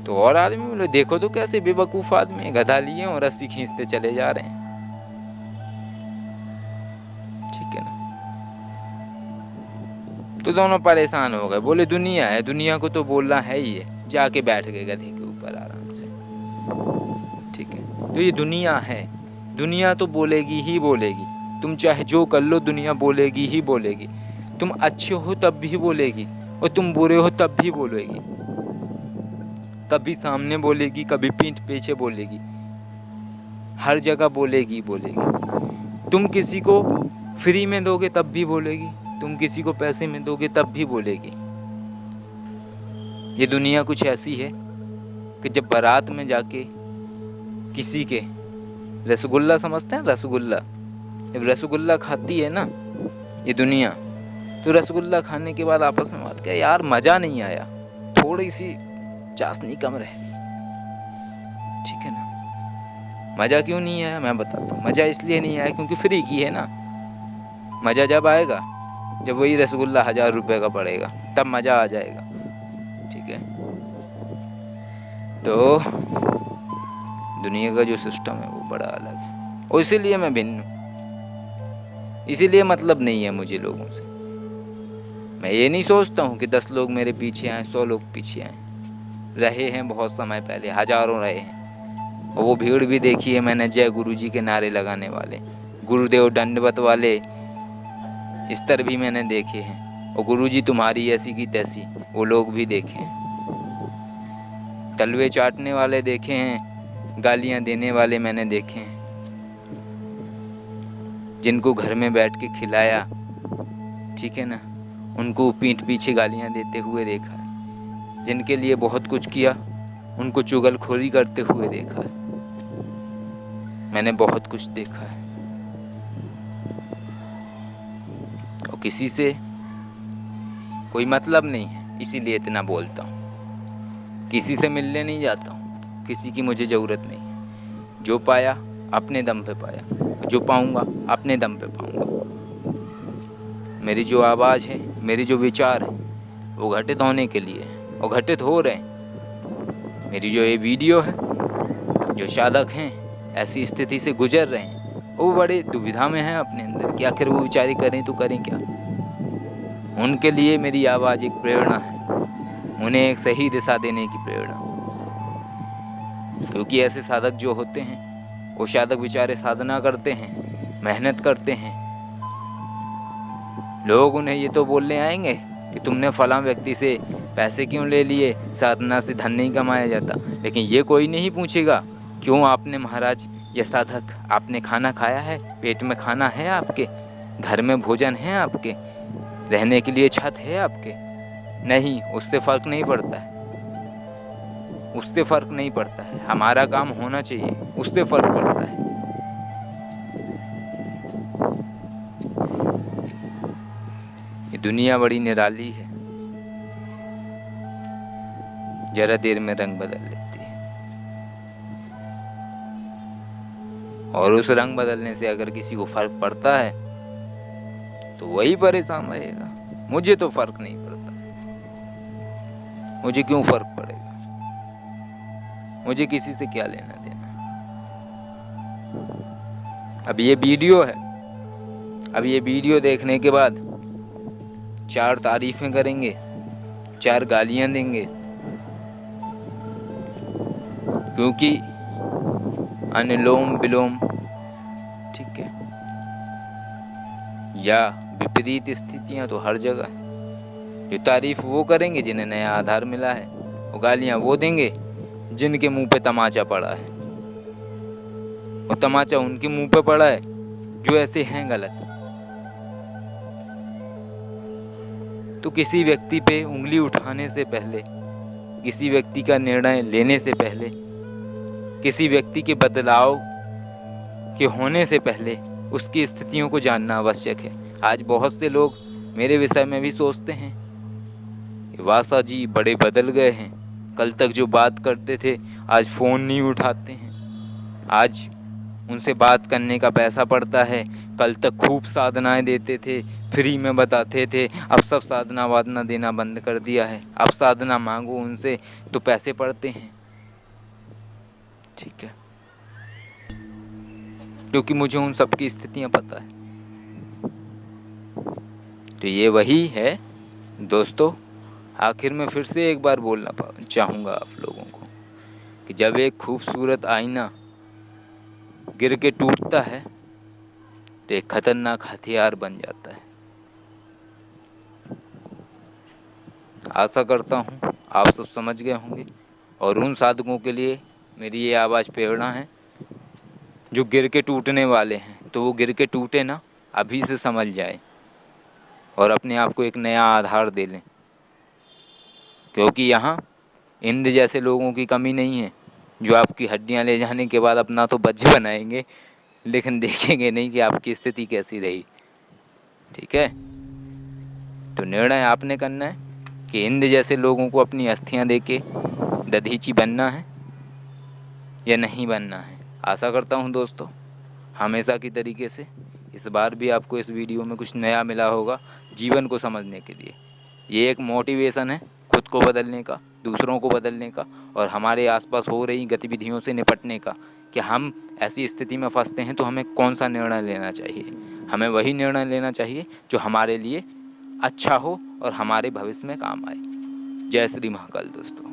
तो और आदमी बोले देखो तो कैसे बेवकूफ आदमी है, गधा लिए और रस्सी खींचते चले जा रहे हैं। ठीक है ना? तो दोनों परेशान हो गए, बोले दुनिया है, दुनिया को तो बोलना है ही है। जाके बैठ गए गधे के ऊपर आराम से। ठीक है, तो ये दुनिया है, दुनिया तो बोलेगी ही बोलेगी। तुम चाहे जो कर लो, दुनिया बोलेगी ही बोलेगी। तुम अच्छे हो तब भी बोलेगी, और तुम बुरे हो तब भी बोलेगी। कभी सामने बोलेगी, कभी पीठ पीछे बोलेगी, हर जगह बोलेगी। तुम किसी को फ्री में दोगे तब भी बोलेगी, तुम किसी को पैसे में दोगे तब भी बोलेगी। ये दुनिया कुछ ऐसी है कि जब बारात में जाके किसी के रसगुल्ला, समझते हैं रसगुल्ला, जब रसगुल्ला खाती है ना ये दुनिया, तो रसगुल्ला खाने के बाद आपस में बात, क्या यार मजा नहीं आया, थोड़ी सी चाशनी कम रहे। ठीक है ना? मजा क्यों नहीं आया मैं बताता हूँ। मजा इसलिए नहीं आया क्योंकि फ्री की है ना। मजा जब आएगा जब वही रसगुल्ला 1000 रुपए का पड़ेगा, तब मजा आ जाएगा। ठीक है? तो दुनिया का जो सिस्टम है वो बड़ा अलग है, और इसीलिए मैं भिन्न हूँ। इसीलिए मतलब नहीं है मुझे लोगों से। मैं ये नहीं सोचता हूँ कि 10 लोग मेरे पीछे आए, 100 लोग पीछे आए। रहे हैं बहुत समय पहले, हजारों रहे हैं, और वो भीड़ भी देखी है मैंने। जय गुरु जी के नारे लगाने वाले, गुरुदेव दंडवत वाले स्तर भी मैंने देखे हैं, और गुरु जी तुम्हारी ऐसी की तैसी वो लोग भी देखे हैं। तलवे चाटने वाले देखे हैं, गालियां देने वाले मैंने देखे हैं, जिनको घर में बैठ के खिलाया, ठीक है ना, उनको पीठ पीछे गालियां देते हुए देखा है। जिनके लिए बहुत कुछ किया, उनको चुगलखोरी करते हुए देखा है। मैंने बहुत कुछ देखा है, और किसी से कोई मतलब नहीं है, इसीलिए इतना बोलता हूँ। किसी से मिलने नहीं जाता हूँ, किसी की मुझे ज़रूरत नहीं है। जो पाया अपने दम पे पाया, जो पाऊँगा अपने दम पे पाऊँगा। मेरी जो आवाज़ है, मेरी जो विचार है, वो घटित होने के लिए है, और घटित हो रहे हैं। मेरी जो ये वीडियो है, जो साधक हैं ऐसी स्थिति से गुजर रहे हैं, वो बड़े दुविधा में हैं अपने अंदर कि आखिर वो बेचारे करें तो करें क्या। उनके लिए मेरी आवाज़ एक प्रेरणा है, उन्हें एक सही दिशा देने की प्रेरणा। क्योंकि ऐसे साधक जो होते हैं, वो साधक बेचारे साधना करते हैं, मेहनत करते हैं। लोग उन्हें ये तो बोलने आएंगे कि तुमने फलां व्यक्ति से पैसे क्यों ले लिए, साधना से धन नहीं कमाया जाता। लेकिन ये कोई नहीं पूछेगा क्यों आपने महाराज या साधक आपने खाना खाया है, पेट में खाना है आपके, घर में भोजन है आपके, रहने के लिए छत है आपके? नहीं, उससे फर्क नहीं पड़ता है, उससे फर्क नहीं पड़ता है। हमारा काम होना चाहिए, उससे फर्क पड़ता है। ये दुनिया बड़ी निराली है, जरा देर में रंग बदल लेती है। और उस रंग बदलने से अगर किसी को फर्क पड़ता है तो वही परेशान रहेगा। मुझे तो फर्क नहीं पड़ता है, मुझे क्यों फर्क पड़ेगा? मुझे किसी से क्या लेना देना। अब ये वीडियो है, अब ये वीडियो देखने के बाद 4 तारीफें करेंगे, 4 गालियां देंगे, क्योंकि अनुलोम विलोम, ठीक है, या विपरीत स्थितियां तो हर जगह है। जो तारीफ वो करेंगे जिन्हें नया आधार मिला है, वो गालियां वो देंगे जिनके मुंह पे तमाचा पड़ा है। और तमाचा उनके मुंह पे पड़ा है जो ऐसे हैं गलत। तो किसी व्यक्ति पे उंगली उठाने से पहले, किसी व्यक्ति का निर्णय लेने से पहले, किसी व्यक्ति के बदलाव के होने से पहले उसकी स्थितियों को जानना आवश्यक है। आज बहुत से लोग मेरे विषय में भी सोचते हैं वासा जी बड़े बदल गए हैं, कल तक जो बात करते थे आज फ़ोन नहीं उठाते हैं, आज उनसे बात करने का पैसा पड़ता है, कल तक खूब साधनाएं देते थे, फ्री में बताते थे, अब सब साधना वादना देना बंद कर दिया है, अब साधना मांगो उनसे तो पैसे पड़ते हैं। ठीक है, क्योंकि मुझे उन सब की स्थितियां पता है। तो ये वही है दोस्तों, आखिर में फिर से एक बार बोलना चाहूँगा आप लोगों को कि जब एक खूबसूरत आईना गिर के टूटता है तो एक खतरनाक हथियार बन जाता है। आशा करता हूँ आप सब समझ गए होंगे, और उन साधकों के लिए मेरी ये आवाज़ प्रेरणा है जो गिर के टूटने वाले हैं, तो वो गिर के टूटे ना, अभी से समझ जाए और अपने आप को एक नया आधार दे लें। क्योंकि यहाँ इंद्र जैसे लोगों की कमी नहीं है जो आपकी हड्डियाँ ले जाने के बाद अपना तो बच्चे बनाएंगे, लेकिन देखेंगे नहीं कि आपकी स्थिति कैसी रही। ठीक है, तो निर्णय आपने करना है कि इंद्र जैसे लोगों को अपनी अस्थियाँ देके दधीची बनना है या नहीं बनना है। आशा करता हूँ दोस्तों हमेशा की तरीके से इस बार भी आपको इस वीडियो में कुछ नया मिला होगा जीवन को समझने के लिए। ये एक मोटिवेशन है खुद को बदलने का, दूसरों को बदलने का, और हमारे आसपास हो रही गतिविधियों से निपटने का कि हम ऐसी स्थिति में फंसते हैं तो हमें कौन सा निर्णय लेना चाहिए। हमें वही निर्णय लेना चाहिए जो हमारे लिए अच्छा हो और हमारे भविष्य में काम आए। जय श्री महाकाल दोस्तों।